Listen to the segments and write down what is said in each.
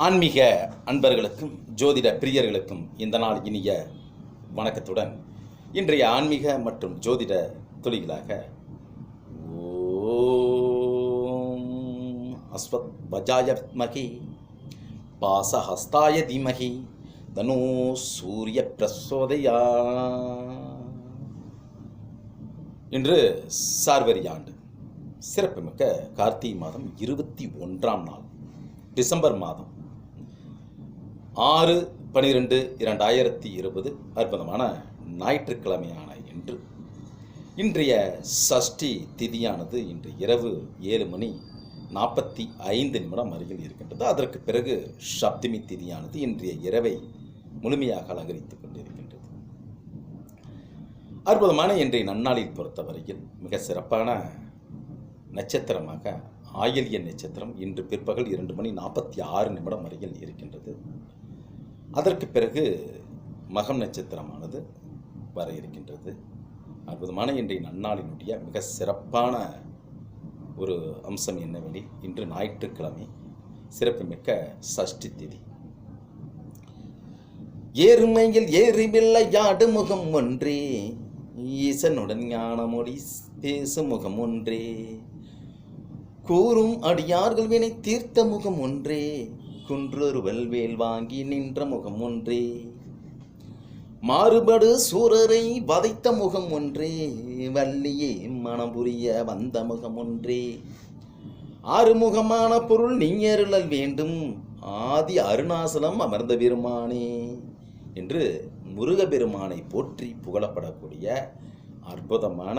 ஆன்மீக அன்பர்களுக்கும் ஜோதிட பிரியர்களுக்கும் இந்த நாள் இனிய வணக்கத்துடன் இன்றைய ஆன்மீக மற்றும் ஜோதிட துளிகளாக ஓம் அஸ்வத் வஜாய வித்மகி பாசஹஸ்தாய தீமகி தனு சூரிய பிரசோதயா. இன்று சார்வரி ஆண்டு சிறப்புமிக்க கார்த்திகை மாதம் 21ஆம் நாள், டிசம்பர் மாதம் 6/12/2020 அற்புதமான ஞாயிற்றுக்கிழமையான இன்று இன்றைய சஷ்டி திதியானது இன்று இரவு 7:45 அருகில் இருக்கின்றது. அதற்கு பிறகு சப்தமி திதியானது இன்றைய இரவை முழுமையாக அலங்கரித்துக் கொண்டிருக்கின்றது. அற்புதமான இன்றைய நன்னாளில் பொறுத்தவரையில் மிக சிறப்பான நட்சத்திரமாக ஆயில்ய நட்சத்திரம் இன்று பிற்பகல் 2:46 அருகில் இருக்கின்றது. அதற்கு பிறகு மகம் நட்சத்திரமானது வர இருக்கின்றது. அற்புதமான இன்றைய நன்னாளினுடைய மிக சிறப்பான ஒரு அம்சம் என்னவெனில் இன்று ஞாயிற்றுக்கிழமை சிறப்புமிக்க சஷ்டி திதி. ஏறுமையில் ஏறிவில்லையாடு முகம் ஒன்றே, ஈசனுடன் ஞானமொழி பேசும் முகம் ஒன்றே, கூறும் அடியார்கள் வினை தீர்த்த முகம் ஒன்றே, குன்றொரு வெல்வேல் வாங்கி நின்ற முகம் ஒன்றே, மாறுபடு சூரரை வதைத்த முகம் ஒன்றே, வள்ளியே மனம் புரிய வந்த முகம் ஒன்றே, ஆறுமுகமான பொருள் நீயருளல் வேண்டும், ஆதி அருணாசலம் அமர்ந்த பெருமானே என்று முருகப்பெருமானை போற்றி புகழப்படக்கூடிய அற்புதமான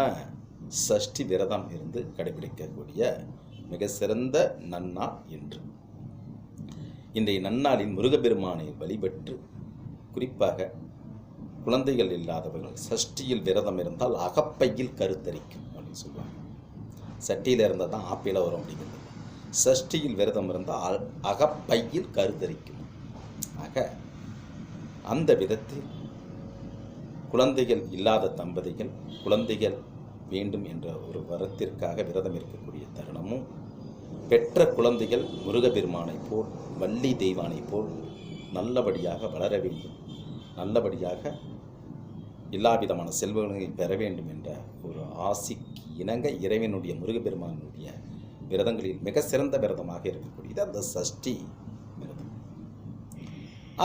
சஷ்டி விரதம் இருந்து கடைபிடிக்கக்கூடிய மிக சிறந்த நன்னாள் என்று. இன்றைய நன்னாளில் முருகப்பெருமானை வழிபட்டு, குறிப்பாக குழந்தைகள் இல்லாதவர்கள் சஷ்டியில் விரதம் இருந்தால் அகப்பையில் கருத்தரிக்கும் அப்படின்னு சொல்லுவாங்க. சட்டியில் இருந்தால் தான் ஆப்பிள வரும் அப்படிங்கிறது. சஷ்டியில் விரதம் இருந்தால் அகப்பையில் கருத்தரிக்கும். ஆக அந்த விதத்தில் குழந்தைகள் இல்லாத தம்பதிகள் குழந்தைகள் வேண்டும் என்ற ஒரு வரத்திற்காக விரதம் இருக்கக்கூடிய தருணமும், பெற்ற குழந்தைகள் முருகப்பெருமானை போல் வள்ளி தெய்வானை போல் நல்லபடியாக வளர வேண்டும், நல்லபடியாக எல்லா விதமான செல்வங்களை பெற வேண்டும் என்ற ஒரு ஆசிக்கு இணங்க இறைவனுடைய முருகப்பெருமானுடைய விரதங்களில் மிக சிறந்த விரதமாக இருக்கக்கூடியது அந்த சஷ்டி விரதம்.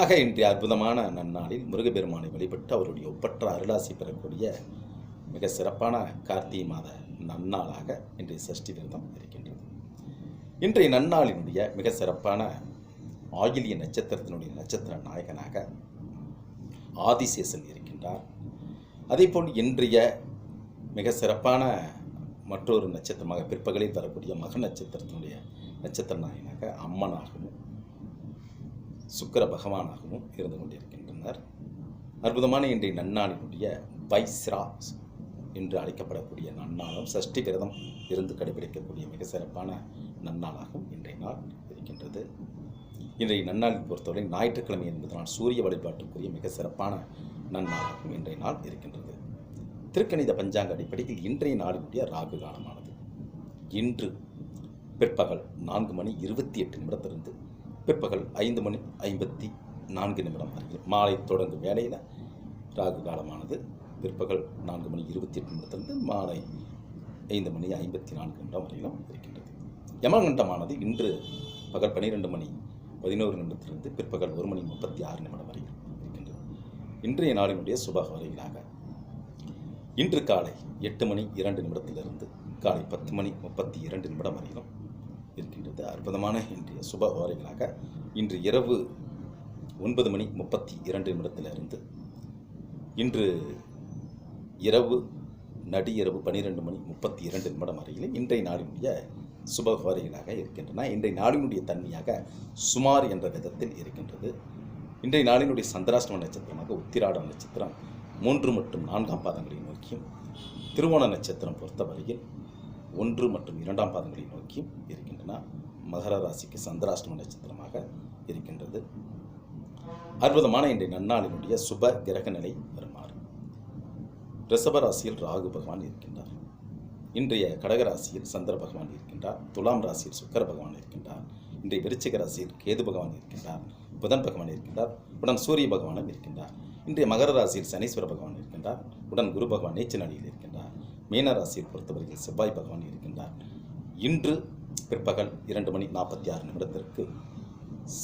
ஆக இன்றைய அற்புதமான நன்னாளில் முருகப்பெருமானை வழிபட்டு அவருடைய ஒப்பற்ற அருளாசி பெறக்கூடிய மிக சிறப்பான கார்த்திகை மாத நன்னாளாக இன்றைய சஷ்டி விரதம் இருக்கின்றது. இன்றைய நன்னாளினுடைய மிக சிறப்பான ஆயில்ய நட்சத்திரத்தினுடைய நட்சத்திர நாயகனாக ஆதிசேஷன் இருக்கின்றார். அதேபோல் இன்றைய மிக சிறப்பான மற்றொரு நட்சத்திரமாக பிற்பகலில் வரக்கூடிய மக நட்சத்திரத்தினுடைய நட்சத்திர நாயகனாக அம்மனாகவும் சுக்கிர பகவானாகவும் இருந்து கொண்டிருக்கின்றனர். அற்புதமான இன்றைய நன்னாளினுடைய வைஸ்ரா என்று அழைக்கப்படக்கூடிய நன்னாளும் சஷ்டி விரதம் இருந்து கடைபிடிக்கக்கூடிய மிக சிறப்பான நன்னாளாகவும் இன்றைய நாள் இருக்கின்றது. இன்றைய நன்னாளில் பொறுத்தவரை ஞாயிற்றுக்கிழமை என்பதனால் சூரிய வழிபாட்டுக்குரிய மிக சிறப்பான நன்னாளாகவும் இன்றைய நாள் இருக்கின்றது. திருக்கணித பஞ்சாங்க அடிப்படையில் இன்றைய நாளினுடைய ராகு காலமானது இன்று பிற்பகல் 4:28 பிற்பகல் 5:54 வரையில் மாலை தொடங்கும் வேளையில் ராகு காலமானது பிற்பகல் 4:28 மாலை 5:54 வரையிலும் இருக்கின்றது. யமகண்டமானது இன்று பகல் 12:11 பிற்பகல் 1:36 வரையில் இருக்கின்றது. இன்றைய நாளினுடைய சுப வரையிலாக இன்று காலை 8:02 காலை 10:32 வரையிலும் இருக்கின்றது. அற்புதமான இன்றைய சுப வரையிலாக இன்று இரவு 9:32 இன்று இரவு நடிரவு 12:32 வரையில் இன்றைய நாளினுடைய சுபகாரிகளாக இருக்கின்றன. இன்றைய நாளினுடைய தன்மையாக சுமார் என்ற விதத்தில் இருக்கின்றது. இன்றைய நாளினுடைய சந்திராஷ்டம நட்சத்திரமாக உத்திராடம் நட்சத்திரம் 3 மற்றும் 4ஆம் பாதங்களை நோக்கியும், திருவோண நட்சத்திரம் பொறுத்தவரையில் 1 மற்றும் 2ஆம் பாதங்களை நோக்கியும் இருக்கின்றன. மகர ராசிக்கு சந்திராஷ்டம நட்சத்திரமாக இருக்கின்றது. அற்புதமான இன்றைய நன்னாளினுடைய சுப கிரக நிலை வருமாறு. ரிஷபராசியில் ராகு பகவான் இருக்கின்றார். இன்றைய கடகராசியில் சந்திர பகவான் இருக்கின்றார். துலாம் ராசியில் சுக்கிர பகவான் இருக்கின்றார். இன்றைய விருச்சிக ராசியில் கேது பகவான் இருக்கின்றார், புதன் பகவான் இருக்கின்றார், உடன் சூரிய பகவானும் இருக்கின்றார். இன்றைய மகர ராசியில் சனீஸ்வர பகவான் இருக்கின்றார், உடன் குரு பகவான் நீச்ச நிலையில் இருக்கின்றார். மீன ராசியில் பொறுத்தவரையில் செவ்வாய் பகவான் இருக்கின்றார். இன்று பிற்பகல் 2:46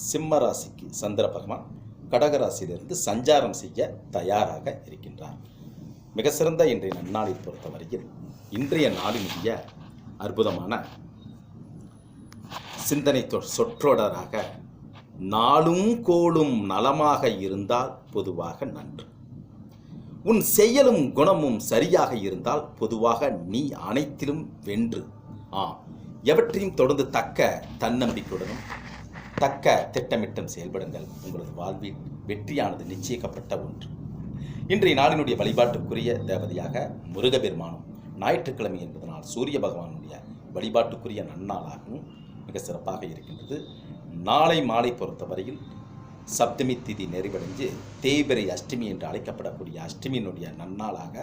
சிம்ம ராசிக்கு சந்திர பகவான் கடக ராசியிலிருந்து சஞ்சாரம் செய்ய தயாராக இருக்கின்றார். மிக சிறந்த இன்றைய நன்னாளில் பொறுத்தவரையில் இன்றைய நாளினுடைய அற்புதமான சிந்தனை சொற்றொடராக, நாளும் கோளும் நலமாக இருந்தால் பொதுவாக நன்று, உன் செயலும் குணமும் சரியாக இருந்தால் பொதுவாக நீ அனைத்திலும் வென்று. எவற்றையும் தொடர்ந்து தக்க தன்னம்பிக்கையுடனும் தக்க திட்டமிட்டும் செயல்படுங்கள். உங்களது வாழ்வில் வெற்றியானது நிச்சயிக்கப்பட்ட ஒன்று. இன்றைய நாளினுடைய வழிபாட்டுக்குரிய தேவதையாக முருகபெருமானும், ஞாயிற்றுக்கிழமை என்பதனால் சூரிய பகவானுடைய வழிபாட்டுக்குரிய நன்னாளாகவும் மிக சிறப்பாக இருக்கின்றது. நாளை மாலை பொறுத்தவரையில் சப்தமி திதி நிறைவடைஞ்சு தேய்பிறை அஷ்டமி என்று அழைக்கப்படக்கூடிய அஷ்டமியினுடைய நன்னாளாக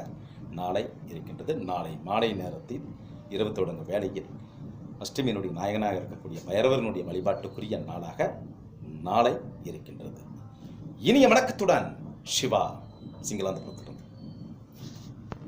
நாளை இருக்கின்றது. நாளை மாலை நேரத்தில் இரவு தொடங்கும் வேளையில் அஷ்டமியினுடைய நாயகனாக இருக்கக்கூடிய பைரவரனுடைய வழிபாட்டுக்குரிய நாளாக நாளை இருக்கின்றது. இனிய வணக்கத்துடன் சிவா சிங்களாந்தபுரத்துடன்.